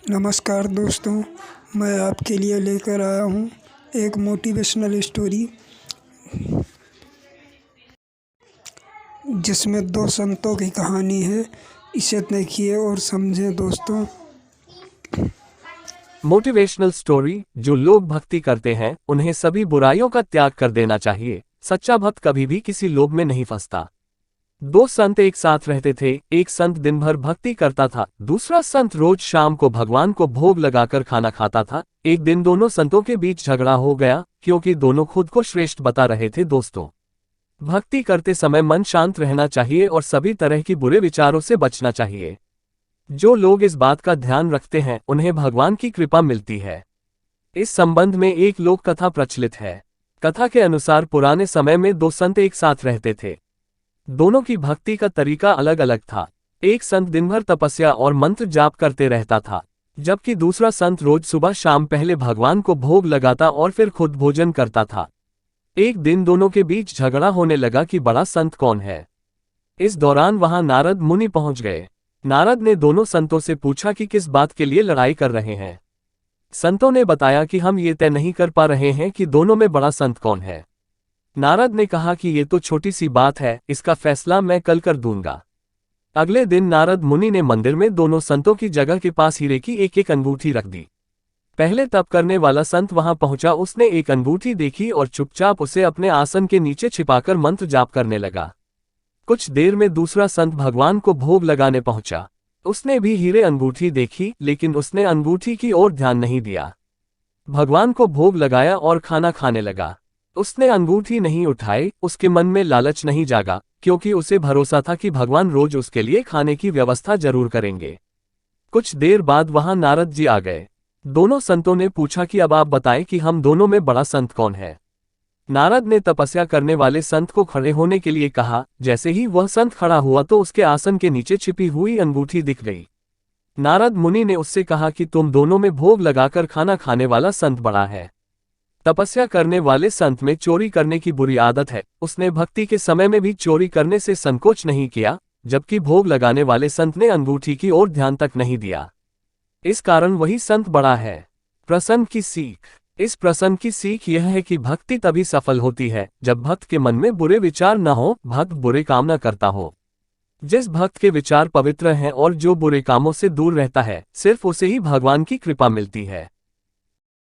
नमस्कार दोस्तों, मैं आपके लिए लेकर आया हूँ एक मोटिवेशनल स्टोरी जिसमें दो संतों की कहानी है। इसे देखिए और समझें दोस्तों। Motivational story. जो लोग भक्ति करते हैं उन्हें सभी बुराइयों का त्याग कर देना चाहिए। सच्चा भक्त कभी भी किसी लोभ में नहीं फंसता। दो संत एक साथ रहते थे। एक संत दिन भर भक्ति करता था, दूसरा संत रोज शाम को भगवान को भोग लगाकर खाना खाता था। एक दिन दोनों संतों के बीच झगड़ा हो गया क्योंकि दोनों खुद को श्रेष्ठ बता रहे थे। दोस्तों, भक्ति करते समय मन शांत रहना चाहिए और सभी तरह की बुरे विचारों से बचना चाहिए। जो लोग इस बात का ध्यान रखते हैं उन्हें भगवान की कृपा मिलती है। इस संबंध में एक लोक कथा प्रचलित है। कथा के अनुसार पुराने समय में दो संत एक साथ रहते थे। दोनों की भक्ति का तरीका अलग अलग था। एक संत दिन भर तपस्या और मंत्र जाप करते रहता था, जबकि दूसरा संत रोज सुबह शाम पहले भगवान को भोग लगाता और फिर खुद भोजन करता था। एक दिन दोनों के बीच झगड़ा होने लगा कि बड़ा संत कौन है। इस दौरान वहां नारद मुनि पहुंच गए। नारद ने दोनों संतों से पूछा कि किस बात के लिए लड़ाई कर रहे हैं। संतों ने बताया कि हम ये तय नहीं कर पा रहे हैं कि दोनों में बड़ा संत कौन है। नारद ने कहा कि ये तो छोटी सी बात है, इसका फैसला मैं कल कर दूंगा। अगले दिन नारद मुनि ने मंदिर में दोनों संतों की जगह के पास हीरे की एक एक अंगूठी रख दी। पहले तप करने वाला संत वहां पहुंचा। उसने एक अंगूठी देखी और चुपचाप उसे अपने आसन के नीचे छिपाकर मंत्र जाप करने लगा। कुछ देर में दूसरा संत भगवान को भोग लगाने पहुंचा। उसने भी हीरे अंगूठी देखी, लेकिन उसने अंगूठी की ओर ध्यान नहीं दिया। भगवान को भोग लगाया और खाना खाने लगा। उसने अंगूठी नहीं उठाई। उसके मन में लालच नहीं जागा, क्योंकि उसे भरोसा था कि भगवान रोज उसके लिए खाने की व्यवस्था जरूर करेंगे। कुछ देर बाद वहां नारद जी आ गए। दोनों संतों ने पूछा कि अब आप बताएं कि हम दोनों में बड़ा संत कौन है। नारद ने तपस्या करने वाले संत को खड़े होने के लिए कहा। जैसे ही वह संत खड़ा हुआ तो उसके आसन के नीचे छिपी हुई अंगूठी दिख गई। नारद मुनि ने उससे कहा कि तुम दोनों में भोग लगाकर खाना खाने वाला संत बड़ा है। तपस्या करने वाले संत में चोरी करने की बुरी आदत है। उसने भक्ति के समय में भी चोरी करने से संकोच नहीं किया, जबकि भोग लगाने वाले संत ने अंगूठी की ओर ध्यान तक नहीं दिया। इस कारण वही संत बड़ा है। प्रसंग की सीख। इस प्रसंग की सीख यह है कि भक्ति तभी सफल होती है जब भक्त के मन में बुरे विचार न हो, भक्त बुरे काम न करता हो। जिस भक्त के विचार पवित्र हैं और जो बुरे कामों से दूर रहता है, सिर्फ उसे ही भगवान की कृपा मिलती है।